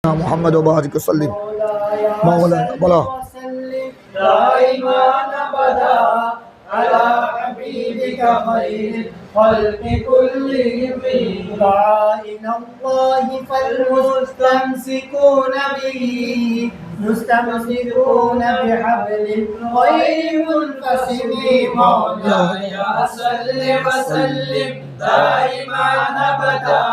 محمد وبارك وسلم مولانا بلا دائما ابدا على حبيبك خير الخلق كلهم داعين الله فالمستمسكون به مستمسكون بحبل غير منفصل مولاي صل وسلم دائما ابدا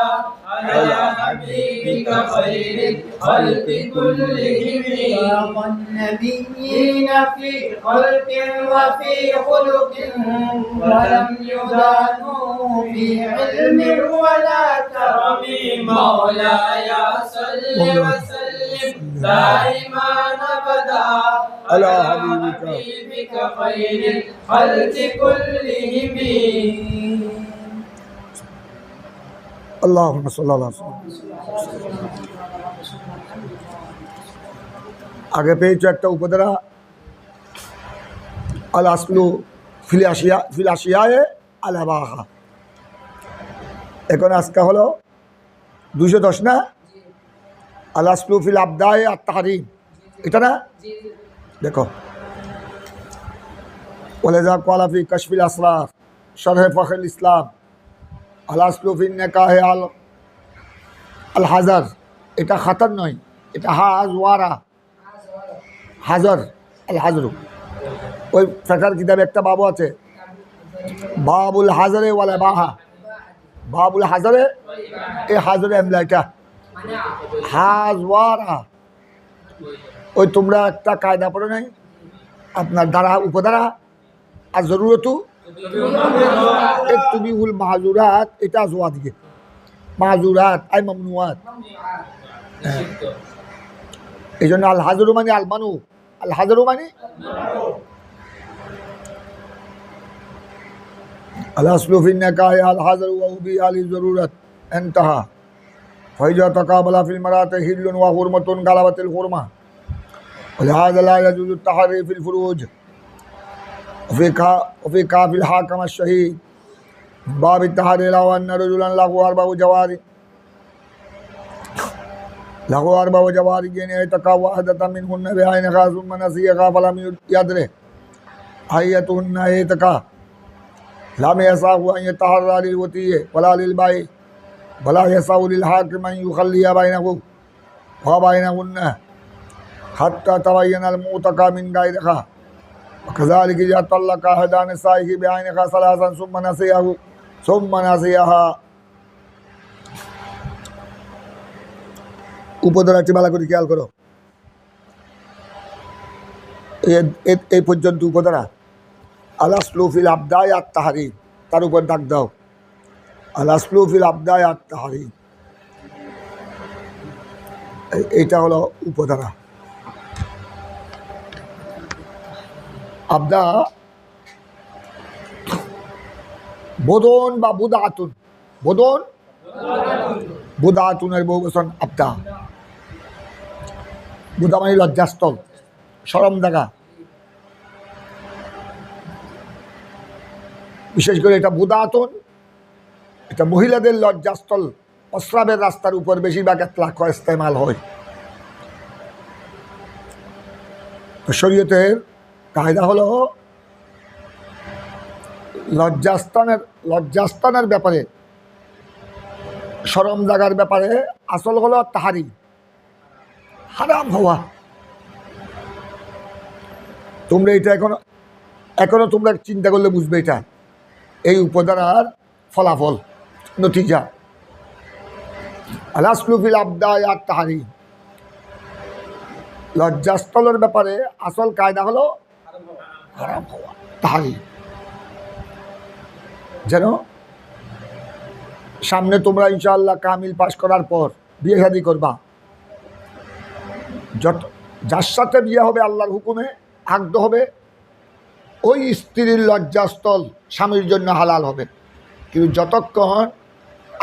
على حبيبك خير الخلق كلهم فاق النبيين في خلق وفي خلق ولم يدانوا في علم ولا كرم مولاي صل وسلم دائما ابدا على حبيبك خير الخلق كلهم اللهم صل على আগে পেয়েছো একটা উপধারা আল আসলু ফিলাসিয়ায় আল আবাহা। এখন আজকে হলো 210 না? আল আসলু ফিল আবদায়ে আত তাহরিম, এটা না? দেখো ওয়ালাযা ক্বালা ফি কাশফিল আসরার শরহ ফখরুল ইসলাম আল আসলু ফিন নিকাহে আল হাজার, এটা খাতার নয়, এটা হাজওয়ারা হাজার আল হাজরু। ওই ফেকার কিতাবে একটা বাবু আছে বাবুল হাজারে ওয়ালা বাহা, বাবুল হাজারে এই হাজারে এমলা এটা হাজওয়ারা। ওই তোমরা একটা কায়দা পড়ে নাই আপনার দ্বারা উপধারা আর জরুরতু তুমি হুল মাহাজুরাত, এটা জোয়া দিকে মাহাজুরাত আই মামনুয়াত। এই জন্য আল হাজারু মানে আল মানু, আল হাজারু মানে আল আসলু ফিন নিকাহি আল হাজারু ওয়া উবি আলি জরুরাত ইনতাহা ফাইজা তাকাবালা ফিল মারাতি হিল্লুন ওয়া হুরমাতুন গালাবাতিল হুরমা ولهذا لا يجوز التحري في الفروج وفي كافل حاكم الشهيد باب التحري لو أن رجلا له 4 جواري له 4 جواري يعني اعتقى واحدة منهن بعينها ثم نسيها فلم يدره أيتهن اعتقى لم يسعه أن يتحرى للوتي ولا للبيع ولا يسعه للحاكم أن يخلي بينه وبينهن حتى تبين المعتقى من غيرها وكذلك إذا طلق أحد نسائه بعينها 3 ثم نسيها উপধারাটি ভালো করে খেয়াল করো। এই পর্যন্ত উপধারা আল আসলু ফিল আবদায়ে আত তাহরিম, তার উপর দাগ দাও আল আসলু ফিল আবদায়ে আত তাহরিম, এইটা হলো উপধারা। আবদা বোদন বা বুদাতুন, বোদন বুদাতুনের বহু বচন আবদা। বুদা মানে লজ্জাস্থল, শরম জায়গা। বিশেষ করে এটা বুদাতুন, এটা মহিলাদের লজ্জাস্থল, প্রস্রাবের রাস্তার উপর বেশিরভাগ ইতলাক ইস্তেমাল হয়। শরীয়তের কায়দা হলো লজ্জাস্থানের ব্যাপারে, শরম জাগার ব্যাপারে আসল হলো তাহারি, হারাম হওয়া। তোমরা এটা এখনো তোমরা চিন্তা করলে বুঝবে এটা এই উপধারার ফলাফল নতিজা। আল আসলু ফিল আবদায়ে আত তাহরিম, লজ্জাস্থলের ব্যাপারে আসল কায়দা হলো হারাম হওয়া, তাহারি। যেন সামনে তোমরা ইনশাআল্লাহ কামিল পাস করার পর বিয়ে শাদী করবা, যার সাথে বিয়ে হবে আল্লাহর হুকুমে আকদ হবে, ওই স্ত্রীর লজ্জাস্থল স্বামীর জন্য হালাল হবে। কিন্তু যতক্ষণ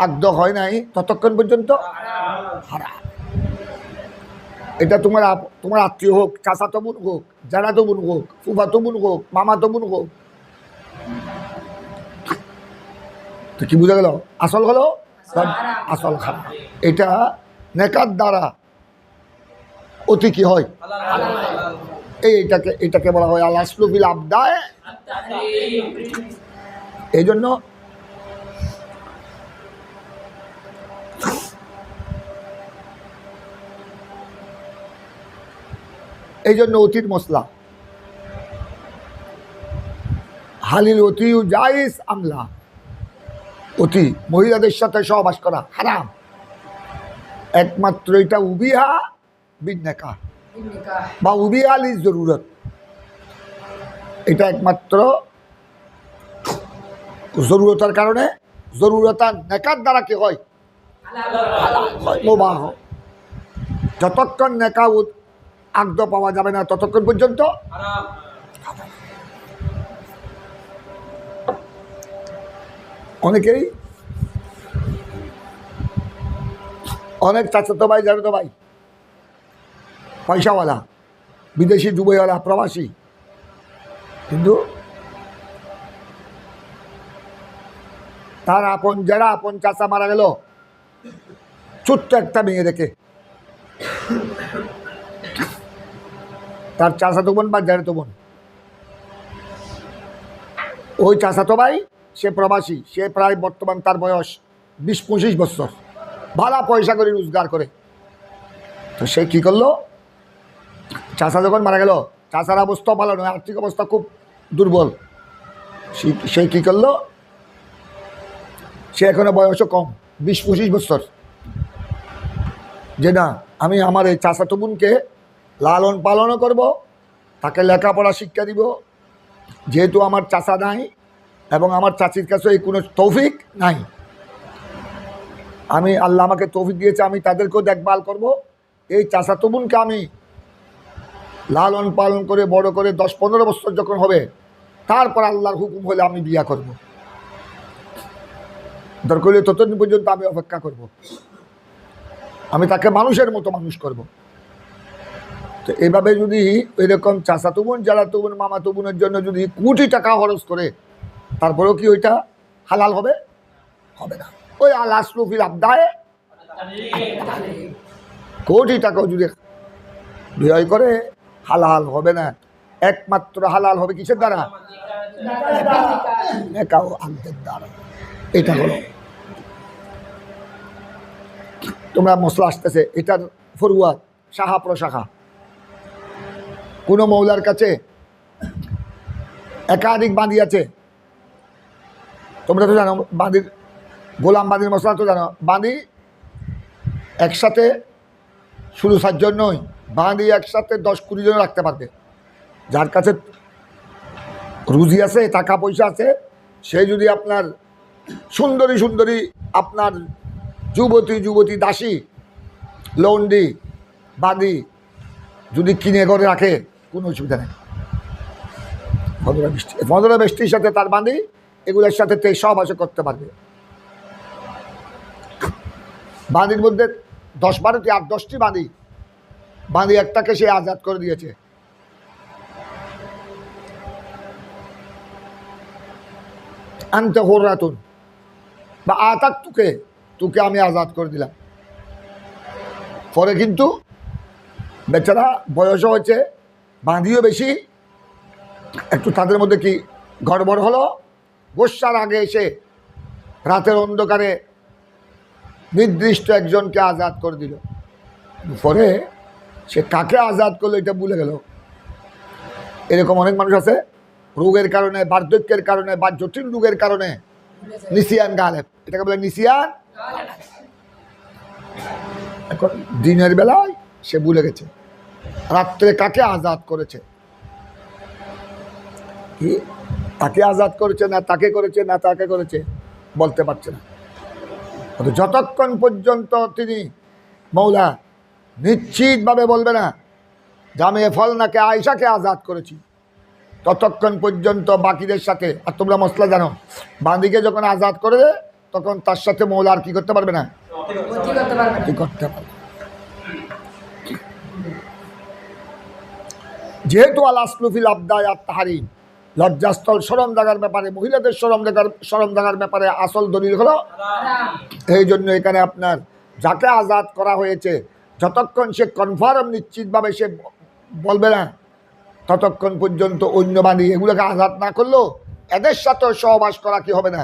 আকদ হয় নাই ততক্ষণ পর্যন্ত হারাম। এটা তোমার আত্মীয় হোক, চাচাতো বোন হোক, জানাতো বোন হোক, ফুফাতো বোন হোক, মামাতো বোন হোক। তো কি বোঝা গেল? আসল হলো আসল খারাপ। এটা নেকার দ্বারা অতি কি হয়, এটাকে বলা হয় আল আসলু ফিল আবদায়। এই জন্য অতির মশলা হালিল অতি জায়েজ আমলা, অতি মহিলাদের সাথে সহবাস করা হারাম, একমাত্র এটা উবিহা বিন্নেকা বা উবিহা লিজ জরুরত, এটা একমাত্র জরুরতার কারণে, জরুরতার নেকার দ্বারা কি হয়, মুবাহ। যতক্ষণ নেকা আগদ পাওয়া যাবে না ততক্ষণ পর্যন্ত অনেকেই অনেক চাচাতো ভাই জানো তো ভাই পয়সাওয়ালা, বিদেশি দুবাইওয়ালা, প্রবাসী, কিন্তু তার আপন চাচা মারা গেল ছোট্ট একটা মেয়ে রেখে, তার চাচাতো বোন বা জানাতো বোন, ওই চাচাতো ভাই সে প্রবাসী, সে প্রায় বর্তমান তার বয়স 20-25 বছর, ভালো পয়সা করে রোজগার করে। তো সে কি করলো, চাচা যখন মারা গেল, চাচার অবস্থা ভালো নয়, আর্থিক অবস্থা খুব দুর্বল, সে কি করলো, সে এখনো বয়সও কম 20-25 বছর, যে না আমি আমার এই চাচাতো বোনকে লালন পালনও করব, তাকে লেখাপড়া শিক্ষা দিব, যেহেতু আমার চাচা নাই এবং আমার চাচির কাছে এই কোনো তৌফিক নাই, আমি আল্লাহ আমাকে তৌফিক দিয়েছে, আমি তাদেরকেও দেখভাল করব, এই চাচাতো বোনকে আমি লালন পালন করে বড় করে 10-15 বছর যখন হবে তারপর আল্লাহর হুকুম হলে আমি বিয়া করব, দরকার হলে ততদিন পর্যন্ত আমি অপেক্ষা করব, আমি তাকে মানুষের মতো মানুষ করব। তো এইভাবে যদি এরকম চাচাতো বোন, জ্যাঠাতো বোন, মামাতো বোনের জন্য যদি কোটি টাকা খরচ করে, তারপরেও কি ওইটা হালাল হবে? হবে না। ওই আল আসলু ফিল আবদায়, কোটি টাকাও যদি ব্যয় করে হালাল হবে না, একমাত্র হালাল হবে কিসের দ্বারা? নেকা ও আকদের দ্বারা। এটা হলো, তোমরা মশলা আসতেছে, এটার ফরুয়াদ শাখা প্রশাখা, কোনো মৌলার কাছে একাধিক বাঁধি আছে, তোমরা তো জানো বাঁধির গোলাম বাঁধির মশলা তো জানো, বাঁধি একসাথে শুধু 7 জন নয়, বাঁধি একসাথে 10-20 জন রাখতে পারবে। যার কাছে রুজি আছে, টাকা পয়সা আছে, সে যদি আপনার সুন্দরী সুন্দরী আপনার যুবতী দাসী লন্ডি বাঁধি যদি কিনে করে রাখে, কোনো অসুবিধা নেই। 15 বৃষ্টির সাথে তার বাঁধি এগুলোর সাথে সহবাস করতে পারবে। বাঁধির মধ্যে 10-12টি 8-10টি বাঁধি একটাকে সে আজাদ করে দিয়েছে। আনতে হোরাতুন বা আতাক তোকে আমি আজাদ করে দিলাম। পরে কিন্তু বেচারা বয়সও হয়েছে, বাঁধিও বেশি, একটু তাদের মধ্যে কি গড়বড় হলো, বর্ষার আগে এসে রাতের অন্ধকারে নির্দিষ্ট একজনকে আজাদ করে দিল। পরে সে কাকে আজাদ করলো এটা ভুলে গেল। এরকম অনেক মানুষ আছে, রোগের কারণে, বার্ধক্যের কারণে বা জটিল রোগের কারণে নিসিয়ান গালেব, এটাকে বলে নিসিয়ান। এখন দিনের বেলায় সে ভুলে গেছে রাত্রে কাকে আজাদ করেছে, কি তাকে আজাদ করেছে না তাকে করেছে না তাকে করেছে বলতে পারছে না। যতক্ষণ পর্যন্ত তিনি মৌলা নিশ্চিতভাবে বলবে না যে আমি ফলনাকে আয়েশাকে আজাদ করেছি, ততক্ষণ পর্যন্ত বাকিদের সাথে। আর তোমরা মশলা জানো, বাঁধিকে যখন আজাদ করে দেয় তখন তার সাথে মৌলা আর কি করতে পারবে না, করতে পারবে। যেহেতু আল আসলু ফিল আবদায়াত তাহরিম, লজ্জাস্থল শরম জাগার ব্যাপারে, মহিলাদের শরম জাগার ব্যাপারে আসল দলিল হলো। এই জন্য এখানে আপনার যাকে আজাদ করা হয়েছে যতক্ষণ সে কনফার্ম নিশ্চিতভাবে সে বলবে না, ততক্ষণ পর্যন্ত অন্য বাণী এগুলোকে আঘাত না করলেও এদের সাথেও সহবাস করা কি হবে না?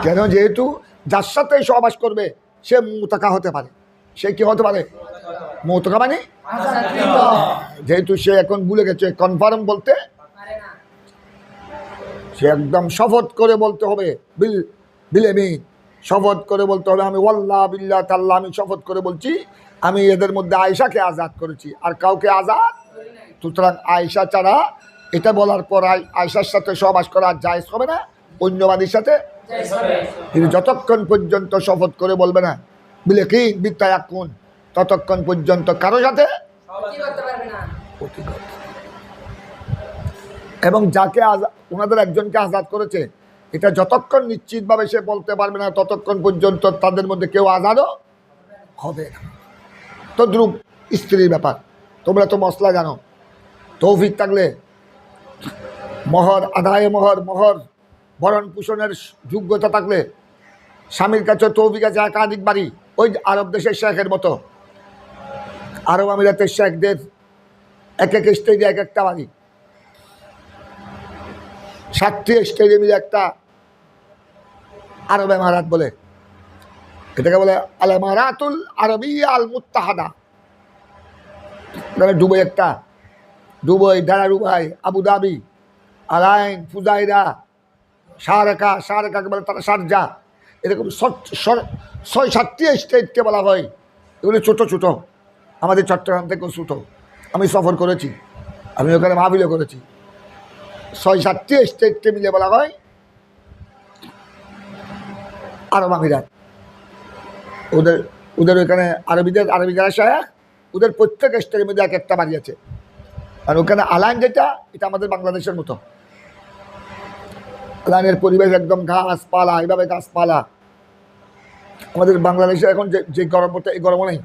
কেন? যেহেতু যার সাথে সহবাস করবে সে মুতাকা হতে পারে। সে কি হতে পারে? মুতাকা মানে যেহেতু সে এখন ভুলে গেছে কনফার্ম বলতে, সে একদম শপথ করে বলতে হবে, বিলেমিন শপথ করে বলতে হবে, আমি ওয়াল্লাহ বিল্লাহ তাল্লাহ আমি শপথ করে বলছি আমি এদের মধ্যে আয়েশাকে আজাদ করেছি, আর কাউকে আজাদ। সুতরাং আয়েশা ছাড়া এটা বলার পর আয়েশার সাথে সহবাস করা জায়েজ হবে না, অন্য বাদীর সাথে। কিন্তু যতক্ষণ পর্যন্ত শপথ করে বলবে না বিলেকিন বিত্তায়াকুন, ততক্ষণ পর্যন্ত কারো সাথে এবং যাকে ওনাদের একজনকে আজাদ করেছে এটা যতক্ষণ নিশ্চিতভাবে সে বলতে পারবে না ততক্ষণ পর্যন্ত তাদের মধ্যে কেউ আজাদও হবে না। তদ্রূপ স্ত্রীর ব্যাপার, তোমরা তো মশলা জানো, তৌফিক থাকলে মোহর আদায়, মোহর ভরণ পোষণের যোগ্যতা থাকলে স্বামীর কাছে তৌফিক আছে একাধিক বাড়ি, ওই আরব দেশের শেখের মতো। আরব আমিরাতের শেখদের এক এক স্টেজে এক একটা বাড়ি, 7টি স্টেজে মিলে একটা আরব ইমারাত বলে, এটাকে বলে আল ইমারাতুল আরবিয়া আল মুত্তাহাদা। দুবাই একটা, দুবাই, ডারারুবাই, আবুধাবি, আলাইন, ফুজাইরা, শারকাকে বলে তারা শারজা, এরকম 6-7টি স্টেটকে বলা হয়। এগুলো ছোটো ছোটো, আমাদের চট্টগ্রাম থেকেও ছোটো। আমি সফর করেছি, আমি ওখানে মাহফিলও করেছি। 6-7টি স্টেটকে মিলে বলা হয় আরব আমিরাত। ওদের ওখানে আরবি যারা শায়েখ, ওদের প্রত্যেক স্টেটের মধ্যে এক একটা বাড়ি আছে। আর ওখানে আলাইন যেটা, এটা আমাদের বাংলাদেশের মতো। আলাইনের পরিবেশ একদম গাছপালা, এইভাবে গাছপালা। আমাদের বাংলাদেশে এখন যে গরম পড়তে, এই গরমও নেই,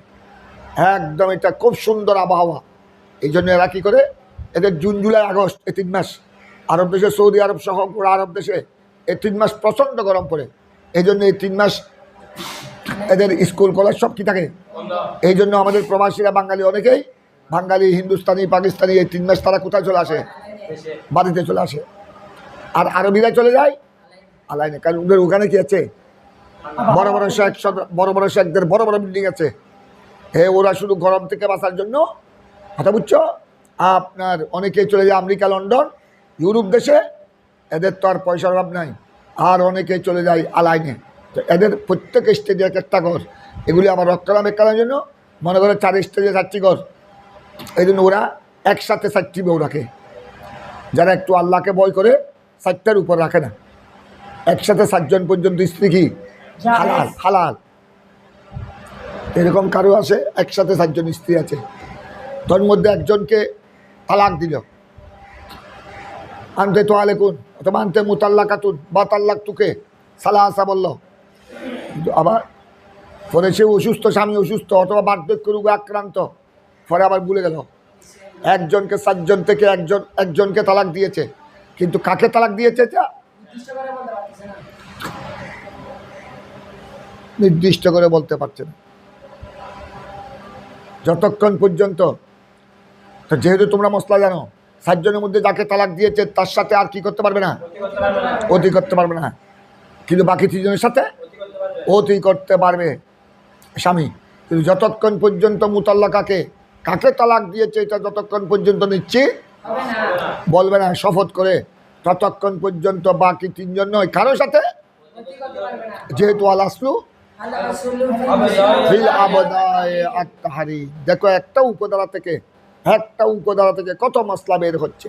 একদম এটা খুব সুন্দর আবহাওয়া। এই জন্য এরা কী করে, এদের জুন জুলাই আগস্ট এই 3 মাস আরব দেশে, সৌদি আরব সহ পুরো আরব দেশে এই 3 মাস প্রচণ্ড গরম পড়ে। এই জন্য এই 3 মাস এদের স্কুল কলেজ সব কী থাকে। এই জন্য আমাদের প্রবাসীরা বাঙালি অনেকেই, বাঙালি, হিন্দুস্তানি, পাকিস্তানি, এই 3 মাস তারা কোথায় চলে আসে? বাড়িতে চলে আসে। আর আরবিরা চলে যায় আলাইনে, কারণ ওদের ওখানে কি আছে, বড় বড় শেখদের বড় বড় বিল্ডিং আছে। ওরা শুধু গরম থেকে বাঁচার জন্য, কথা বুঝছো, আপনার অনেকেই চলে যায় আমেরিকা, লন্ডন, ইউরোপ দেশে। এদের তো আর পয়সার অভাব নাই, আর অনেকেই চলে যায় আলাইনে। তো এদের প্রত্যেক স্টেজে এক একটা ঘর। এগুলি আবার রক্ষণাবেক্ষণের জন্য মনে করে 4 স্টেজে 4টি ঘর। এই জন্য ওরা একসাথে 4টি বউ রাখে। যারা একটু আল্লাহকে ভয় করে 4টার উপর রাখে না। একসাথে 7 জন পর্যন্ত স্ত্রী কি হালাল। এরকম কারো আছে একসাথে 7 জন স্ত্রী আছে, তোর মধ্যে একজনকে তালাক দিল, আনতে তো আলেকুন অথবা আনতে মুতাল্লাকাতুন বা তাল্লাক তুকে সালাসা বলল। কিন্তু আবার পরে সে অসুস্থ, স্বামী অসুস্থ অথবা বার্ধক্য রোগে আক্রান্ত, পরে আবার ভুলে গেল একজনকে 7 জন থেকে একজনকে তালাক দিয়েছে। কিন্তু কাকে তালাক দিয়েছে এটা নির্দিষ্ট করে বলতে পারছে না। যতক্ষণ পর্যন্ত, তো যেহেতু তোমরা মশলা জানো, 7 জনের মধ্যে যাকে তালাক দিয়েছে তার সাথে আর কি করতে পারবে না, অতি করতে পারবে না। কিন্তু বাকি 3 জনের সাথে অতি করতে পারবে স্বামী। কিন্তু যতক্ষণ পর্যন্ত মুতাল্লাকাকে, কাকে তালাক দিয়েছে এটা যতক্ষণ পর্যন্ত নিশ্চিত বলবে না শপথ করে, ততক্ষণ পর্যন্ত বাকি 3 জন নয় কারো সাথে, যেহেতু আলাসলু ফিল আবদায়ে আত-তাহরি। দেখো একটা উপধারা থেকে কত মশলা বের হচ্ছে।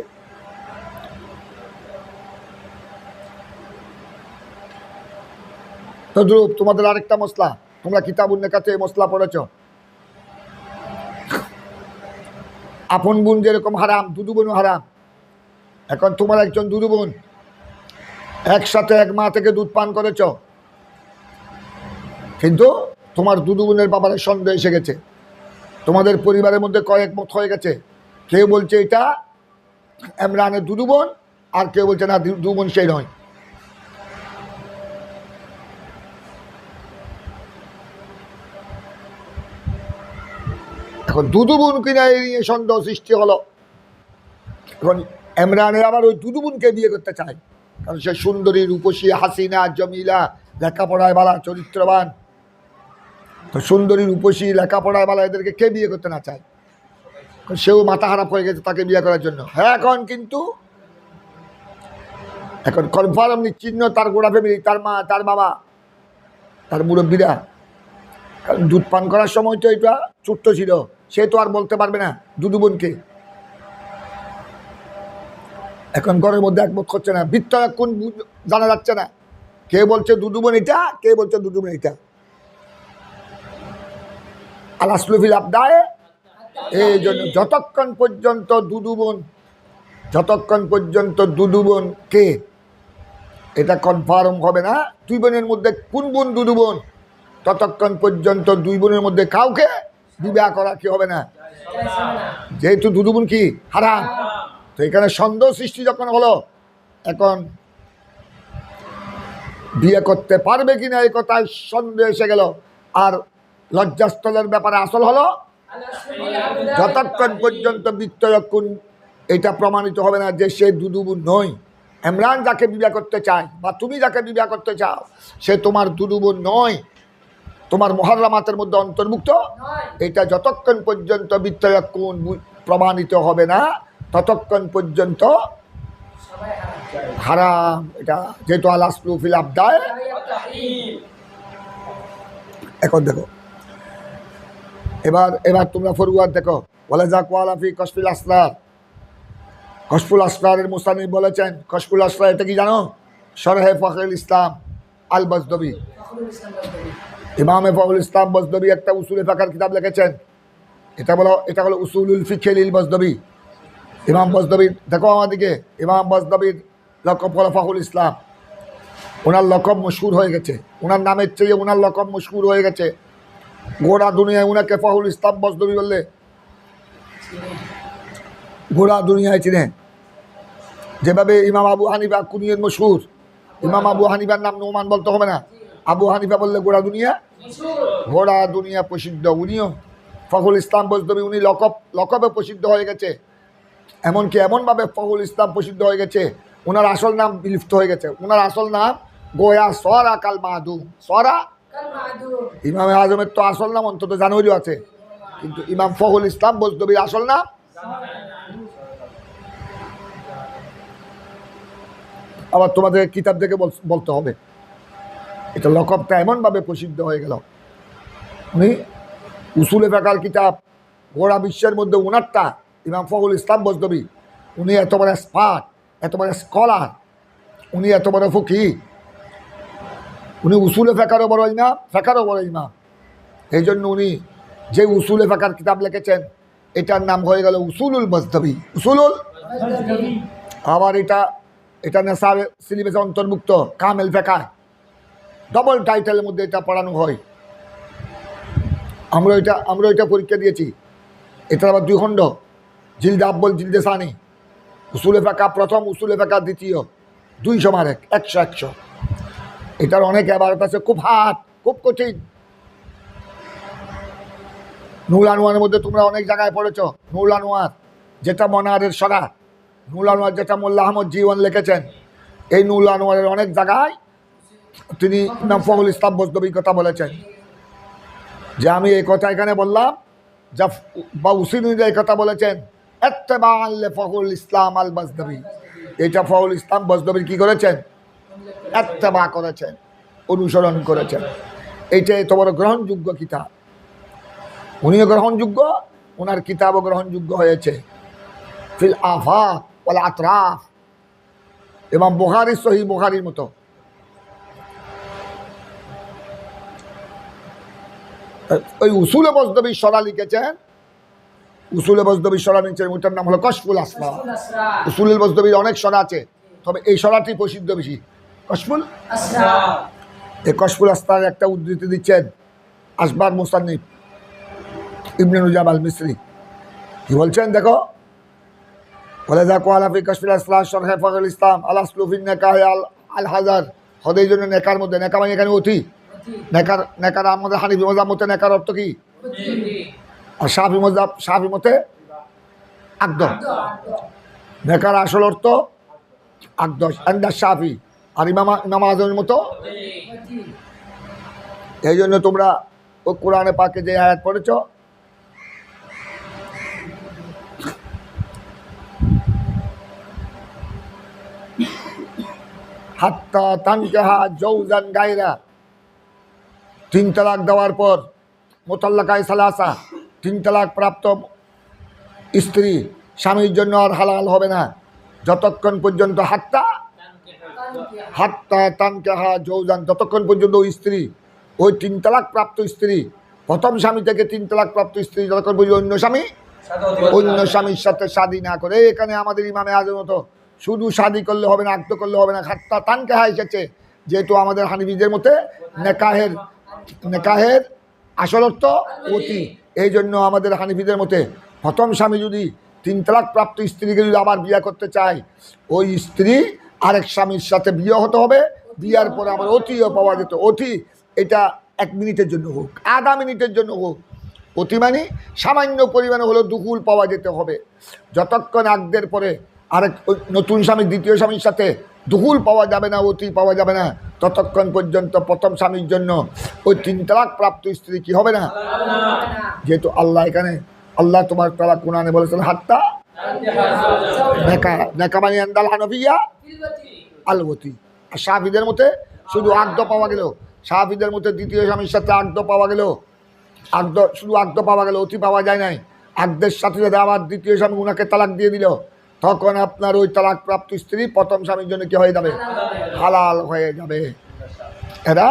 তদ্রূপ তোমাদের আরেকটা মশলা, তোমরা কিতাবুন নেকাতে মশলা পড়েছ। আপন বোন যেরকম হারাম, দুদু বোনও হারাম। এখন তোমার একজন দুদু বোন, একসাথে এক মা থেকে দুধ পান করেছ, কিন্তু তোমার দুদু বোনের ব্যাপারে সন্দেহ এসে গেছে, তোমাদের পরিবারের মধ্যে কয়েক মত হয়ে গেছে। কেউ বলছে এটা ইমরানের দুদু বোন, আর কেউ বলছে না দুদু বোন সেই নয়। এখন দুদুবুন কিনা এই নিয়ে সন্দেহ সৃষ্টি হলো। এখন ইমরানের আবার ওই দুদুবুনকে বিয়ে করতে চায়, কারণ সে সুন্দরী, রূপসী, হাসিনা, জমিলা, লেখাপড়ায় বালা, চরিত্রবান। তো সুন্দরী, রূপসী, লেখাপড়ায় বালা এদেরকে কে বিয়ে করতে না চায়? সেও মাথা খারাপ হয়ে গেছে তাকে বিয়ে করার জন্য। হ্যাঁ, এখন কনফার্ম নিশ্চিহ্ন তার গোড়া ফ্যামিলি, তার মা, তার বাবা, তার মুরব্বীরা। কারণ দুধ পান করার সময় তো এটা ছোট্ট ছিল, সে তো আর বলতে পারবে না দুদুবনকে। এখন ঘরের মধ্যে একমত হচ্ছে না, ভিতরে কোন জানা যাচ্ছে না, কে বলছে দুদুবন এটা, কে বলছে দুদুবন এটা। আলাসলুফিল আবদায়, এই জন্য যতক্ষণ পর্যন্ত দুদুবন কে এটা কনফার্ম হবে না, দুই বোনের মধ্যে কোন বোন দুদুবন, ততক্ষণ পর্যন্ত দুই বোনের মধ্যে কাউকে বিবাহ করা কি হবে না, যেহেতু দুদুবন কি হারাম। তো এখানে সন্দেহ সৃষ্টি যখন হলো, এখন বিয়ে করতে পারবে কিনা এই কথায় সন্দেহ এসে গেল। আর লজ্জাস্থলের ব্যাপারে আসল হলো, যতক্ষণ পর্যন্ত বিত্তরক্ষণ এটা প্রমাণিত হবে না যে সে দুদুবুন নয়। ইমরান যাকে বিবাহ করতে চায় বা তুমি যাকে বিবাহ করতে চাও, সে তোমার দুদুবুন নয়, তোমার মুহাররামাতের মধ্যে অন্তর্ভুক্ত। এটা যতক্ষণ পর্যন্ত বিত্তরক্ষণ প্রমাণিত হবে না, ততক্ষণ পর্যন্ত হারাম এটা, যেহেতু আলাসলু ফিল আবদায়। এখন দেখো, এবার তোমরা ফরওয়ার্ড দেখো, বলে যা কোয়ালাফি কশফুল আসরার। কশফুল আসরারের মুসান্নিফ বলেছেন, কশফুল আসরার এটা কি জানো? শরহে ফখরুল ইসলাম আল বজদবি, ইমামে ফখরুল ইসলাম বজদবি একটা উসুলে ফিকহের কিতাব লিখেছেন। এটা হলো উসুলুল ফিকহ লিল বজদবি। ইমাম বজদবি, দেখো আমাদিকে, ইমাম বজদবির লকব হলো ফখরুল ইসলাম। ওনার লকব মশহুর হয়ে গেছে, ওনার নামের চেয়ে ওনার লকব মশহুর হয়ে গেছে। গোড়া দুনিয়ায় ওনাকে ফখরুল ইসলাম বজদবি বললে গোড়া দুনিয়ায় চিনে। যেভাবে ইমাম আবু হানিফা কুনিয়ত মশহুর, ইমাম আবু হানিফার নাম নোমান বলতে হবে না, আবু হানিফা বললে গোড়া দুনিয়া প্রসিদ্ধ। উনিও ফখরুল ইসলাম বজদবি, উনি লকবে প্রসিদ্ধ হয়ে গেছে। এমনকি এমনভাবে ফখরুল ইসলাম প্রসিদ্ধ হয়ে গেছে, ওনার আসল নাম বিলুপ্ত হয়ে গেছে। ওনার আসল নাম গোয়া সরা কাল মাদুম, সরা। ইমামে আজমের তো আসল নাম অন্তত জানুয়ারিও আছে, কিন্তু ইমাম ফখরুল ইসলাম বজদবির আসল নাম। আবার তোমাদের কিতাব থেকে বলতে হবে, এটা লকবটা এমনভাবে প্রসিদ্ধ হয়ে গেল। উনি উসুলে ফিকহের কিতাব গোড়া বিশ্বের মধ্যে ওনারটা, ইমাম ফখরুল ইসলাম বজদবি। উনি এত বড় এক্সপার্ট, এত বড় স্কলার, উনি এত বড় ফকিহ, উনি উসুলে ফিকহেরও বড় ইমাম, ফিকহেরও বড় ইমাম। এই জন্য উনি যে উসুলে ফিকহের কিতাব লিখেছেন, এটার নাম হয়ে গেল উসুলুল বজদবি। উসুলুল, আবার এটা নেশার সিলেবাসে অন্তর্ভুক্ত, কামেল ফিকহ, ডবল টাইটেলের মধ্যে এটা পড়ানো হয়। আমরা এটা পরীক্ষা দিয়েছি। এটার আবার 2 খণ্ড, জিলদে আব্বল, জিলদে সানি। উসুলে ফিকহ প্রথম, উসুলে ফিকহ দ্বিতীয়, 2 সমান 100। এটার অনেক এবারত আছে, খুব হার্ড, খুব কঠিন। নুল আনোয়ারের মধ্যে তোমরা অনেক জায়গায় পড়েছ। নুল আনোয়ার যেটা মনারের সরা, নুল আনোয়ার যেটা মোল্লা আহমদ জীবন লিখেছেন, এই নুল আনোয়ারের অনেক জায়গায় তিনি ইমাম ফখরুল ইসলাম বজদবির কথা বলেছেন। যে আমি এই কথা এখানে বললাম, যা বা উসিনুল এই কথা বলেছেন, ইত্তেবাআন লি ফখরুল ইসলাম আল বজদবি। এটা ফখরুল ইসলাম বজদবির কি করেছেন? ইত্তেবা করেছেন, অনুসরণ করেছেন। এইটা এত বড় গ্রহণযোগ্য কিতাব, উনিও গ্রহণযোগ্য, ওনার কিতাবও গ্রহণযোগ্য হয়েছে। ফিল আফাক ওয়াল আতরাফ, ইমাম বুখারী সহিহ বুখারীর মতো। ওই উসুলে বজদবির সরা লিখেছেন, উসুলে বজদবির সরা নিচের ওটার নাম হলো কশফুল আসরার। উসুলুল বজদবির অনেক সরা আছে, তবে এই সরাটি প্রসিদ্ধ বেশি, কশফুল আসরার। এই কশফুল আসরারের একটা উদ্ধৃতি দিচ্ছেন আসবার মুসান্নিফ ইবনে নুজাম আল মিসরি। কি বলছেন দেখো, বলে যা কোয়ালাফি কশফুল আসরার শরহে ফখরুল ইসলাম আল আসলু ফিন নিকাহ আল হাজার। হদে এই জন্য নেকার মধ্যে, নেকা মানে এখানে অতি, নেকার আমাদের হানিফি মাযহাব মতে নেকার অর্থ কি? আর শাফি মতে আকদ। নেকার আসল অর্থ আকদ আন্দা শাফি, আর ইমাম আজমের মতো। এই জন্য তোমরা ও কোরআনে পাকে যে আয়াত পড়েছ, হাত্তা তানকাহা জৌজান গায়রা, 3 তালাক দেওয়ার পর মুতাল্লাকায়ে সালাসা, 3 তালাক প্রাপ্ত স্ত্রী স্বামীর জন্য আর হালাল হবে না যতক্ষণ পর্যন্ত হাত্তা তানকাহা জৌজান, যতক্ষণ পর্যন্ত ওই স্ত্রী, ওই 3 তালাক প্রাপ্ত স্ত্রী, প্রথম স্বামী থেকে 3 তালাক প্রাপ্ত স্ত্রী যতক্ষণ পর্যন্ত অন্য স্বামীর সাথে শাদী না করে। এখানে আমাদের ইমামে আজমের মতো শুধু শাদী করলে হবে না, আকদ করলে হবে না, হাত্তা তানকাহা এসেছে, যেহেতু আমাদের হানিফিদের মতে নেকাহের আসল অর্থ অতি। এই জন্য আমাদের হানিফিদের মতে প্রথম স্বামী যদি 3 তালাক প্রাপ্ত স্ত্রীকে যদি আবার বিয়ে করতে চায়, ওই স্ত্রী আরেক স্বামীর সাথে বিয়ে হতে হবে, বিয়ার পরে আবার অতিও পাওয়া যেত। অতি এটা 1 মিনিটের জন্য হোক, আধা মিনিটের জন্য হোক, অতি মানে সামান্য পরিমাণে হলেও দুকুল পাওয়া যেতে হবে। যতক্ষণ আকদের পরে আরেক নতুন স্বামী দ্বিতীয় স্বামীর সাথে দুকুল পাওয়া যাবে না, অতি পাওয়া যাবে না, ততক্ষণ পর্যন্ত প্রথম স্বামীর জন্য ওই 3 তালাক প্রাপ্ত স্ত্রী কি হবে না। যেহেতু আল্লাহ তোমার তাআলা কোরআনে বলেছেন হাত্তা নেকা মানে আন্দাল হানফিয়া আলবতি। আর শাফিদের মতে শুধু আকদ পাওয়া গেল, শাফিদের মতে দ্বিতীয় স্বামীর সাথে আকদ পাওয়া গেল, শুধু আকদ পাওয়া গেল, অতি পাওয়া যায় নাই। আকদের সাথে যদি আবার দ্বিতীয় স্বামী উনাকে তালাক দিয়ে দিল, তখন আপনার ওই তালাক প্রাপ্ত স্ত্রী প্রথম স্বামীর জন্য কি হয়ে যাবে, হালাল হয়ে যাবে। এরা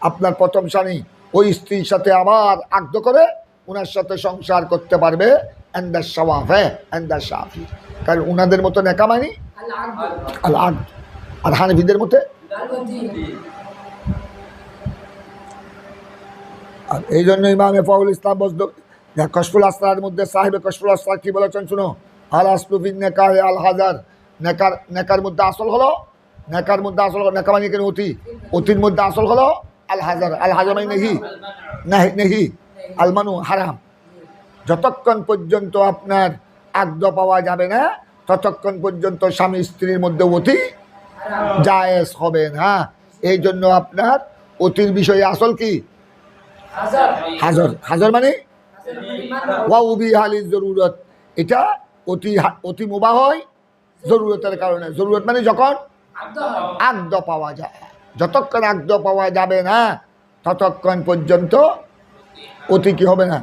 আপনার প্রথম স্বামী ওই স্ত্রীর সাথে আবার আকদ করে উনার সাথে সংসার করতে পারবে আন্দাজ শাওয়াফে আন্দাজ শাফি, কারণ উনাদের মতো নেকা মানি আল আকদ, আর হানফিদের মতে। আর এই জন্য ইমাম ফাউল ইসলাম কশফুল আসরার মধ্যে সাহেবে কশফুল আসরার কি বলেছেন শুনো, আল আসলু ফিন নিকাহ আল হাজার, নেকার মধ্যে আসল হলো, নেকা মানে কেন অতির মধ্যে আসল হলো আল হাজার। আল হাজার মানে নেহি আলমানু হারাম। যতক্ষণ পর্যন্ত আপনার আকদ পাওয়া যাবে না, ততক্ষণ পর্যন্ত স্বামী স্ত্রীর মধ্যে অতি জায়েজ হবে না। এই জন্য আপনার অতির বিষয়ে আসল কি হাজর মানে জরুরত, এটা অতি মুবাহ হয় জরুরতের কারণে। জরুরত মানে যখন আকদ পাওয়া যায়, যতক্ষণ আকদ পাওয়া যাবে না ততক্ষণ পর্যন্ত অতি কি হবে না।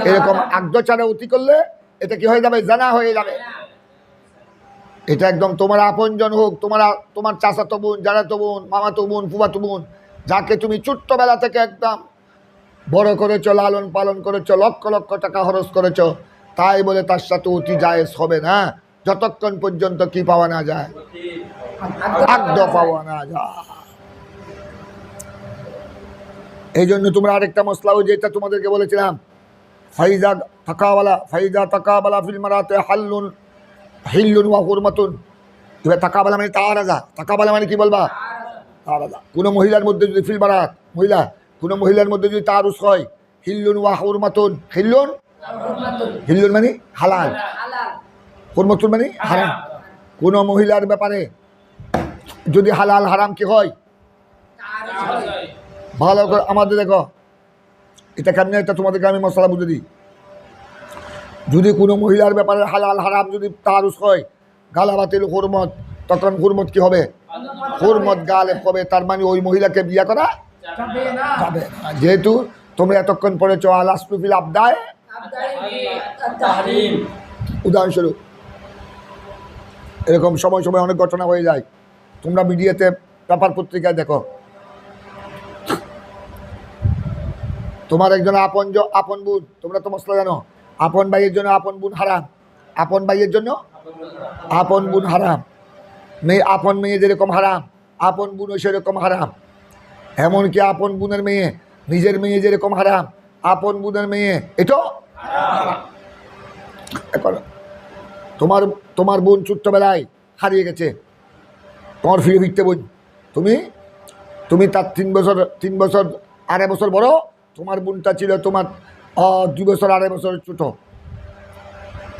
এরকম আকদ ছাড়া অতি করলে এটা কি হয়ে যাবে, জানা হয়ে যাবে। এটা একদম তোমার আপনজন হোক, তোমার চাচাতো বোন, জানাতো বোন, মামাতো বোন, ফুফাতো বোন, যাকে তুমি ছোট্টবেলা থেকে একদম বড় করেছো, লালন পালন করেছো, লক্ষ লক্ষ টাকা খরচ করেছো, তাই বলে তার সাথে অতি জায়েজ হবে না যতক্ষণ পর্যন্ত কি পাওয়া না যায়, আকদ পাওয়া না যায়। এই জন্য তোমরা আরেকটা মশলা, ওই যেটা তোমাদেরকে বলেছিলাম, ফাইজা তাকাবালা ফিল মারাতে হিল্লুন ওয়া হুরমাতুন। এবার তাকাবালা মানে তারাজা, তাকাবালা মানে কি বলবা, তারাজা। কোনো মহিলার মধ্যে যদি ফিল মারাত কোনো মহিলার মধ্যে যদি তারুস হয়, হিল্লুন ওয়া হুরমাতুন, হিল্লুন মানে হালাল, হুরমাতুন মানে হারাম। কোনো মহিলার ব্যাপারে যদি হালাল হারাম কি হয়, ভালো করে আমাদের দেখো, এটা কেমন, এটা তোমাদেরকে আমি মশলা বুঝে দিই। যদি কোনো মহিলার ব্যাপারে হালাল হারাম যদি তারুস হয়, গালাবাতিল হুরমত, তখন হুরমত কি হবে, হুরমত গালেব হবে। তার মানে ওই মহিলাকে বিয়ে করা যাবে না। যেহেতু তোমরা এতক্ষণ পড়েছ আল আসলু ফিল আবদায়, উদাহরণস্বরূপ এরকম সময় সময় অনেক ঘটনা হয়ে যায়। তোমরা মিডিয়াতে পেপার পত্রিকায় দেখো, তোমার একজন আপন বোন, তোমরা তো মশলা জানো, আপন ভাইয়ের জন্য আপন বোন হারাম, আপন ভাইয়ের জন্য আপন বোন হারাম। আপন মেয়ে যেরকম হারাম, আপন বোনও সেরকম হারাম। এমনকি আপন বোনের মেয়ে, নিজের মেয়ে যেরকম হারাম, আপন বোনের মেয়ে এটাও হারাম। তোমার বোন ছোট্টবেলায় হারিয়ে গেছে, তোমার ফিরে ফিরতে বোন, তুমি তার 3 বছর 2.5 বছর বড়, তোমার বোনটা ছিল তোমার 2 বছর 2.5 বছরের ছোটো,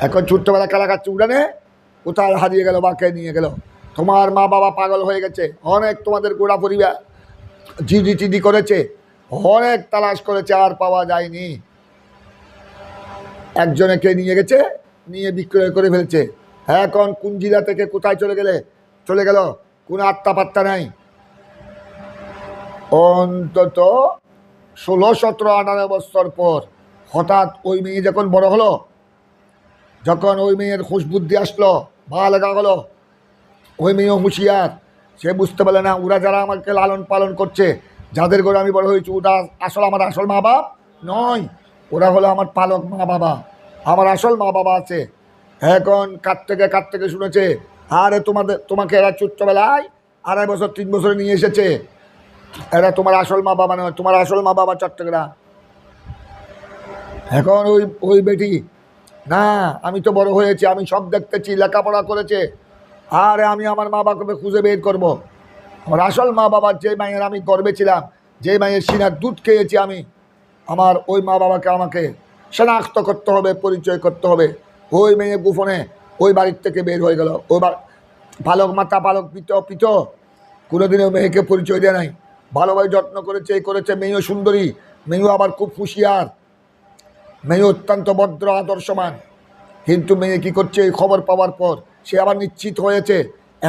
এখন ছোট্টবেলা খেলা খাচ্ছে উড়ানে, কোথায় হারিয়ে গেল বা কে নিয়ে গেল। তোমার মা বাবা পাগল হয়ে গেছে, অনেক তোমাদের গোড়া পরিবার জিডি টিডি করেছে, অনেক তালাশ করেছে, আর পাওয়া যায়নি। একজনে কে নিয়ে গেছে, নিয়ে বিক্রয় করে ফেলছে। এখন কোন জেলা থেকে কোথায় চলে গেল কোনো আত্মা পাত্তা নাই। অন্তত 16, 17, 18 বছর পর হঠাৎ ওই মেয়ে যখন বড় হলো, যখন ওই মেয়ের হুঁশ বুদ্ধি আসলো, বালেগা হলো, ওই মেয়েও হুঁশিয়ার, সে বুঝতে পারলে না ওরা যারা আমাকে লালন পালন করছে, যাদের ঘরে আমি বড় হয়েছি, ওটা আসলে আমার আসল মা বাপ নয়, ওরা হলো আমার পালক মা বাবা। আমার আসল মা বাবা আছে। এখন কার থেকে শুনেছে, আরে তোমাকে এরা ছোট্টবেলায় 2.5 বছর 3 বছরে নিয়ে এসেছে, এরা তোমার আসল মা বাবা নয়, তোমার আসল মা বাবা চট্টগ্রাম। এখন ওই বেটি, না আমি তো বড় হয়েছি, আমি সব দেখতেছি, লেখাপড়া করেছে, আরে আমি আমার মা বাবাকে খুঁজে বের করব। আমার আসল মা বাবার যে মায়ের আমি গর্বে ছিলাম, যে মায়ের সিনার দুধ খেয়েছি আমি, আমার ওই মা বাবাকে আমাকে শনাক্ত করতে হবে, পরিচয় করতে হবে। ওই মেয়ে গোপনে ওই বাড়ির থেকে বের হয়ে গেল। ওই পালক মাতা পালক পিত কোনোদিনও মেয়েকে পরিচয় দেয় নাই, ভালোভাবে যত্ন করেছে, এই করেছে। মেয়েও সুন্দরী, মেয়েও আবার খুব হুঁশিয়ার, মেয়ে অত্যন্ত ভদ্র আদর্শমান। কিন্তু মেয়ে কী করছে, এই খবর পাওয়ার পর সে আবার নিশ্চিত হয়েছে,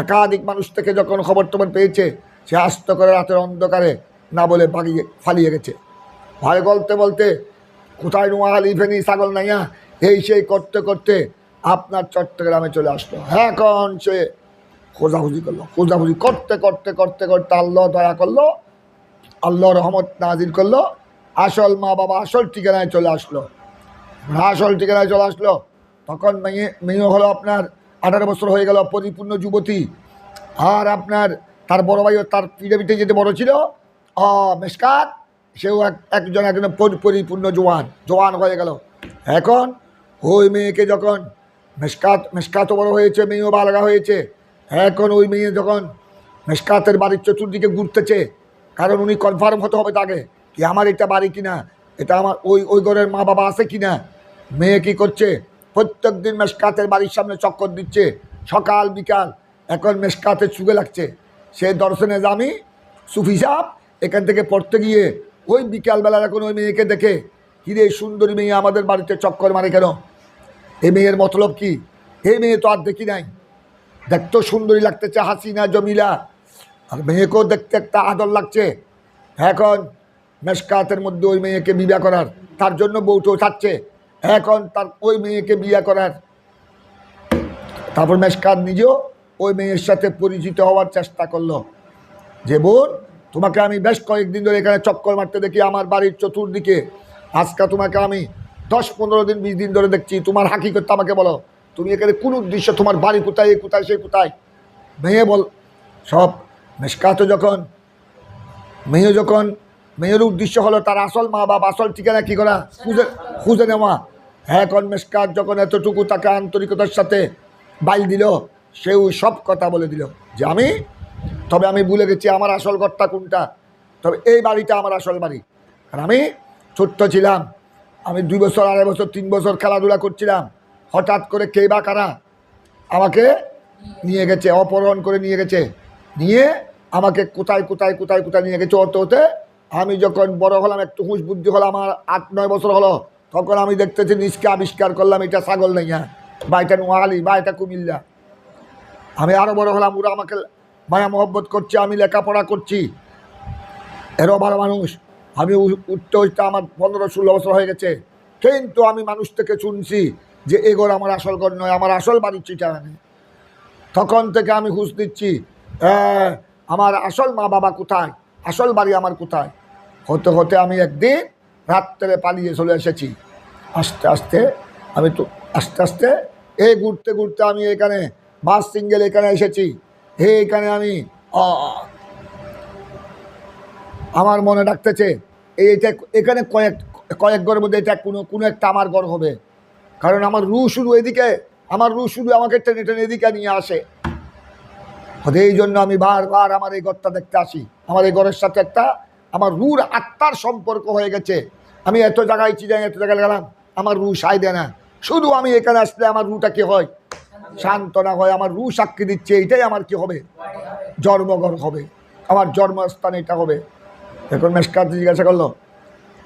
একাধিক মানুষ থেকে যখন খবর পেয়েছে, সে আস্ত করে রাতের অন্ধকারে না বলে ফালিয়ে গেছে। ভয় বলতে কোথায় নোয়াখালী ফেনী ছাগল নাইয়া এই সেই করতে করতে আপনার চট্টগ্রামে চলে আসলো। এখন সে খোঁজাখুঁজি করতে আল্লাহ দয়া করলো, আল্লাহ রহমত নাজির করলো, আসল মা বাবা আসল ঠিকানায় চলে আসলো। তখন মেয়ে হলো আপনার 18 বছর হয়ে গেল, পরিপূর্ণ যুবতী। আর আপনার তার বড় ভাইও তার পিঠে যেতে বড় ছিল মেশকাত, সেও একজন পরিপূর্ণ জোয়ান হয়ে গেল। এখন ওই মেয়েকে যখন মেশকাতও বড় হয়েছে, মেয়েও বালগা হয়েছে, এখন ওই মেয়ে যখন মেশকাতের বাড়ির চতুর্দিকে ঘুরতেছে, কারণ উনি কনফার্ম হতে হবে তাকে কি আমার এটা বাড়ি কিনা, এটা আমার ওই ঘরের মা বাবা আছে কিনা। মেয়ে কি করছে, প্রত্যেক দিন মেশকাতের বাড়ির সামনে চক্কর দিচ্ছে, সকাল বিকাল। এখন মেশকাতের চুগে লাগছে, সে দর্শনে জামি সুফি সাহেব এখান থেকে পড়তে গিয়ে ওই বিকালবেলা এখন ওই মেয়েকে দেখে, কিরে সুন্দরী মেয়ে আমাদের বাড়িতে চক্কর মারে কেন, এই মেয়ের মতলব কি? এই মেয়ে তো আর দেখি নাই, দেখতেও সুন্দরী লাগতেছে, হাসিনা জমিলা, আর মেয়েকেও দেখতে একটা আদর লাগছে। এখন মেশকাতের মধ্যে ওই মেয়েকে বিবাহ করার, তার জন্য বউটাও থাকছে, এখন তার ওই মেয়েকে বিয়ে করার। তারপর মেশকাত নিজেও ওই মেয়ের সাথে পরিচিত হওয়ার চেষ্টা করলো, যে বোন তোমাকে আমি বেশ কয়েকদিন ধরে এখানে চক্কর মারতে দেখি আমার বাড়ির চতুর্দিকে, আজকে তোমাকে আমি 10-15 দিন 20 দিন ধরে দেখছি, তোমার হাকিকত আমাকে বলো, তুমি এখানে কোন উদ্দেশ্য, তোমার বাড়ি কোথায়, এ কোথায় সে কোথায়। মেয়ে বল সব মেশকাতও যখন মেয়ের উদ্দেশ্য হলো তার আসল মা বাবা আসল ঠিকানা কী করা, খুঁজে নেওয়া। এখন মেশকাত যখন এতটুকু তাকে আন্তরিকতার সাথে বাইল দিল, সেও সব কথা বলে দিল যে আমি ভুলে গেছি আমার আসল ঘরটা কোনটা, তবে এই বাড়িটা আমার আসল বাড়ি। আর আমি ছোট্ট ছিলাম, আমি 2 বছর 2.5 বছর 3 বছর খেলাধুলা করছিলাম, হঠাৎ করে কে বা কারা আমাকে নিয়ে গেছে, অপহরণ করে নিয়ে গেছে, নিয়ে আমাকে কোথায় নিয়ে গেছে। হতে আমি যখন বড় হলাম, একটু হুঁশ বুদ্ধি হলো, আমার 8-9 বছর হলো, তখন আমি দেখতেছি নিজকে আবিষ্কার করলাম এটা ছাগল নাইয়া, বা এটা নোয়াখালী, বা এটা কুমিল্লা। আমি আরও বড় হলাম, ওরা আমাকে মায়া মহব্বত করছে, আমি লেখাপড়া করছি, এরও ভালো মানুষ। আমি উঠতে আমার 15-16 বছর হয়ে গেছে, কিন্তু আমি মানুষ থেকে শুনছি যে এ ঘর আমার আসল ঘর নয়, আমার আসল বাড়ির চিটাগানে। তখন থেকে আমি হুঁশ দিচ্ছি আমার আসল মা বাবা কোথায়, আসল বাড়ি আমার কোথায়। হতে আমি একদিন রাত্রে পালিয়ে চলে এসেছি। আস্তে আস্তে এই ঘুরতে আমি এখানে বাস সিঙ্গেল এখানে এসেছি। এইখানে আমি আমার মনে ডাকতেছে এইটা, এখানে কয়েক ঘরের মধ্যে এটা কোনো একটা আমার ঘর হবে, কারণ আমার রু শুরু এদিকে, আমাকে টেনে এদিকে নিয়ে আসে। এই জন্য আমি বারবার আমার এই ঘরটা দেখতে আসি। আমার এই ঘরের সাথে একটা আমার রুর আত্মার সম্পর্ক হয়ে গেছে। আমি এত জায়গায় চিরাই এত জায়গায় গেলাম, আমার রু সাই দেয় না। শুধু আমি এখানে আসলে আমার রুটা কি হয়? সান্ত্বনা হয়। আমার রু সাক্ষী দিচ্ছে এটাই আমার কি হবে? জন্মঘর হবে, আমার জন্মস্থান এটা হবে। এখন মেশকাত জিজ্ঞাসা করলো,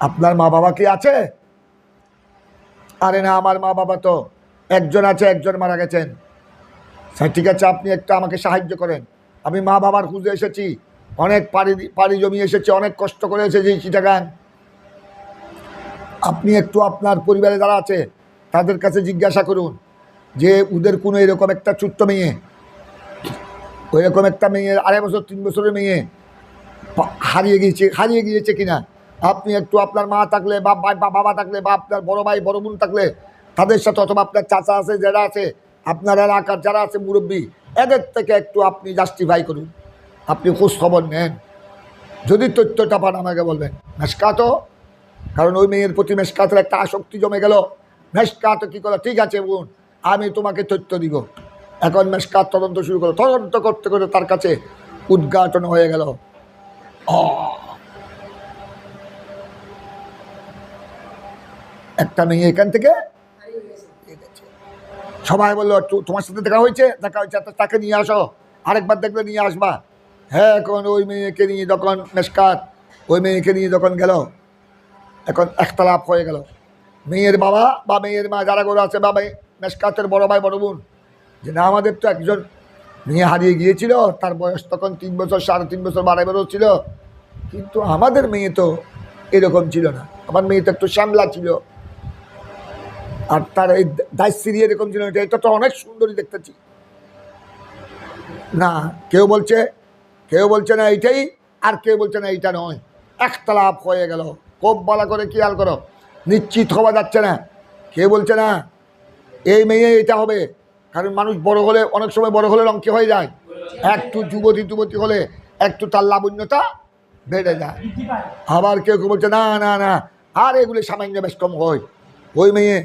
আপনার মা বাবা কি আছে? আরে না, আমার মা বাবা তো একজন আছে, একজন মারা গেছেন। স্যার ঠিক আছে, আপনি একটু আমাকে সাহায্য করেন। আমি মা বাবার খুঁজে এসেছি, অনেক পাড়ি জমি এসেছি, অনেক কষ্ট করে এসেছি চিটাগাং। আপনি একটু আপনার পরিবারে যারা আছে তাদের কাছে জিজ্ঞাসা করুন যে ওদের কোনো এরকম একটা ছোট্ট মেয়ে, ওইরকম একটা মেয়ে 2.5 বছর 3 বছরের মেয়ে হারিয়ে গিয়েছে কিনা। আপনি একটু আপনার মা থাকলে বা বাবা থাকলে বা আপনার বড় ভাই বড় বোন থাকলে তাদের সাথে, অথবা আপনার চাচা আছে যারা আছে, আপনার এলাকার যারা আছে মুরব্বী, এদের থেকে একটু আপনি জাস্টিফাই করুন, আপনি খোঁজ খবর নেন। যদি তথ্যটা পান আমাকে বলবেন। মেশকাতও, কারণ ওই মেয়ের প্রতি মেশকাতের একটা আসক্তি জমে গেল। মেশকাত কী করলো, ঠিক আছে বোন আমি তোমাকে তথ্য দিব। এখন মেশকাত তদন্ত শুরু করলো, তদন্ত করতে করতে তার কাছে উদ্ঘাটন হয়ে গেল, একটা মেয়ে এখান থেকে। সবাই বললো তোমার সাথে দেখা হয়েছে, তাকে নিয়ে আসো, আরেকবার দেখলে নিয়ে আসবা। হ্যাঁ, এখন ওই মেয়েকে নিয়ে যখন মেশকাত ওই মেয়েকে নিয়ে যখন গেল, এখন একতলাপ হয়ে গেল। মেয়ের বাবা বা মেয়ের মা যারা করে আছে, বা মেশকাতের বড় ভাই বড় বোন, যে না আমাদের তো একজন মেয়ে হারিয়ে গিয়েছিল, তার বয়স তখন 3 বছর 3.5 বছর 12 বছর ছিল, কিন্তু আমাদের মেয়ে তো এরকম ছিল না, আমার মেয়ে তো একটু শ্যামলা ছিল, আর তার এই দায়শ্রী এরকম ছিল, এটা তো অনেক সুন্দরী দেখতেছি। না, কেউ বলছে না এইটাই, আর কেউ বলছে না এইটা নয়। একতলাপ হয়ে গেল। খুব ভালো করে খেয়াল করো, নিশ্চিত হওয়া যাচ্ছে না। কেউ বলছে না এই মেয়ে এটা হবে, কারণ মানুষ বড় হলে, অনেক সময় বড় হলে রঙ কি হয়ে যায়, একটু যুবতী হলে একটু তার লাবণ্যতা বেড়ে যায়। আবার কেউ বলছে না না না, আর এগুলি সামান্য বেশ কম হয়। ওই মেয়ে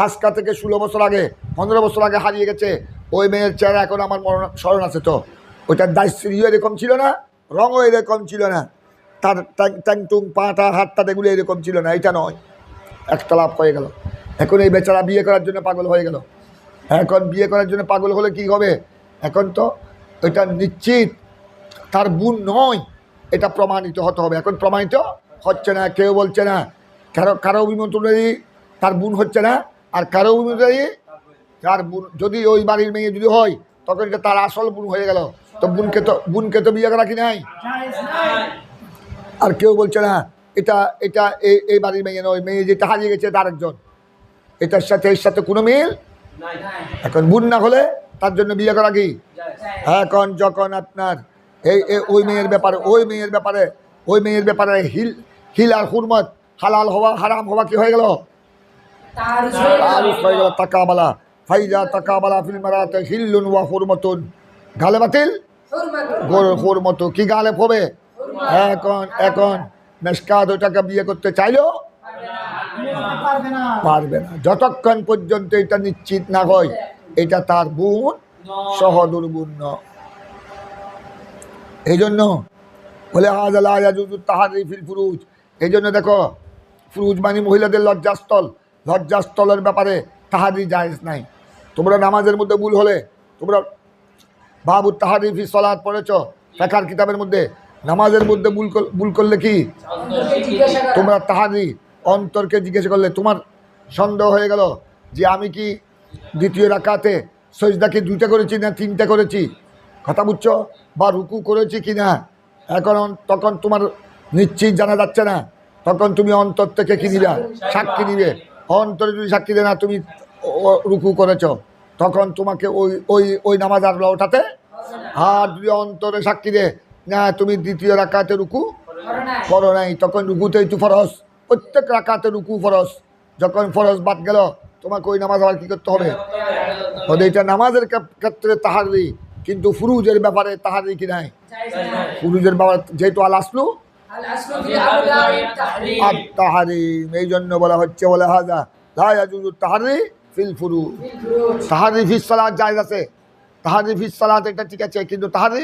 আজকা থেকে 16 বছর আগে 15 বছর আগে হারিয়ে গেছে। ওই মেয়ের চেহারা এখন আমার স্মরণ আছে। তো ওইটার দায়শ্রীও এরকম ছিল না, রঙও এরকম ছিল না, তার ট্যাংটুং পাটা হাতটা এগুলো এরকম ছিল না, এটা নয়। একতলাপ হয়ে গেল। এখন এই বেচারা বিয়ে করার জন্য পাগল হয়ে গেল। এখন বিয়ে করার জন্য পাগল হলে কি হবে? এখন তো এটা নিশ্চিত তার বোন নয়, এটা প্রমাণিত হতে হবে। এখন প্রমাণিত হচ্ছে না, কেউ বলছে না, কারো অভিমত অনুযায়ী তার বোন হচ্ছে না, আর কারো অনুযায়ী তার বোন। যদি ওই বাড়ির মেয়ে যদি হয়, তখন এটা তার আসল বোন হয়ে গেল। তো বোনকে তো বিয়ে করা কি নাই? আর কেউ বলছে না এটা এটা এই বাড়ির মেয়ে নয়, মেয়ে যেটা হারিয়ে গেছে তার একজন, এটার সাথে এর সাথে কোনো মিল। এখন বোন না হলে তার জন্য বিয়ে করা কি? এখন যখন আপনার ওই মেয়ের ব্যাপারে হিল আর হুরমত, হালাল হওয়া হারাম হওয়া কি হয়ে গেল? তারুফ হয়ে গেল। তাকাবালা ফাইজা তাকাবালা ফিল মারাতে হিল্লুন ওয়া হুরমাতুন, গালে বাতিল হুরমত, কি গালেব হবে? এখন মেশকাত ওটাকে বিয়ে করতে চাইলেও পারবে না, যতক্ষণ পর্যন্ত এটা নিশ্চিত না হয় এটা তার বোন সহদুর বোন। এই জন্য বলে তাহারিফিল ফুরুজ। এই জন্য দেখো, ফুরুজ মানে মহিলাদের লজ্জাস্থলের ব্যাপারে তাহারি জায়েজ নাই। তোমরা নামাজের মধ্যে ভুল হলে, তোমরা বাবু তাহারিফি সলাত পড়েছ ফিকহের কিতাবের মধ্যে, নামাজের মধ্যে ভুল করলে কি তোমরা তাহারি অন্তরকে জিজ্ঞাসা করলে, তোমার সন্দেহ হয়ে গেল যে আমি কি দ্বিতীয় রাকাতে সজদা কি 2টা করেছি না 3টা করেছি, কথা বুঝছো, বা রুকু করেছি কি না, তখন তোমার নিশ্চিত জানা যাচ্ছে না। তখন তুমি অন্তর থেকে কি দিবা? সাক্ষী দিবে। অন্তরে যদি সাক্ষী দেয় না তুমি রুকু করেছ, তখন তোমাকে ওই নামাজ আর ওঠাতে। আর যদি অন্তরে সাক্ষী দে না তুমি দ্বিতীয় রাকাতে রুকু করো নাই, তখন রুকুতেই তো ফরজ, প্রত্যেক রাকাতে রুকু ফরজ। যখন ফরজ বাদ গেল, তোমাকে ওই নামাজ আবার কী করতে হবে? এটা নামাজের ক্ষেত্রে তাহারি, কিন্তু ফুরুজের ব্যাপারে তাহারি কি নাই? ফুরুজের ব্যাপারে যেহেতু আল আসলু আর তাহারিম, এই জন্য বলা হচ্ছে বলে হাজা লা ইয়াজুজু তাহারি ফিল ফুরুজ। তাহারি ফিস সালাত জায়েজ আছে, তাহারি ফিস সালাত এটা ঠিক আছে, কিন্তু তাহারি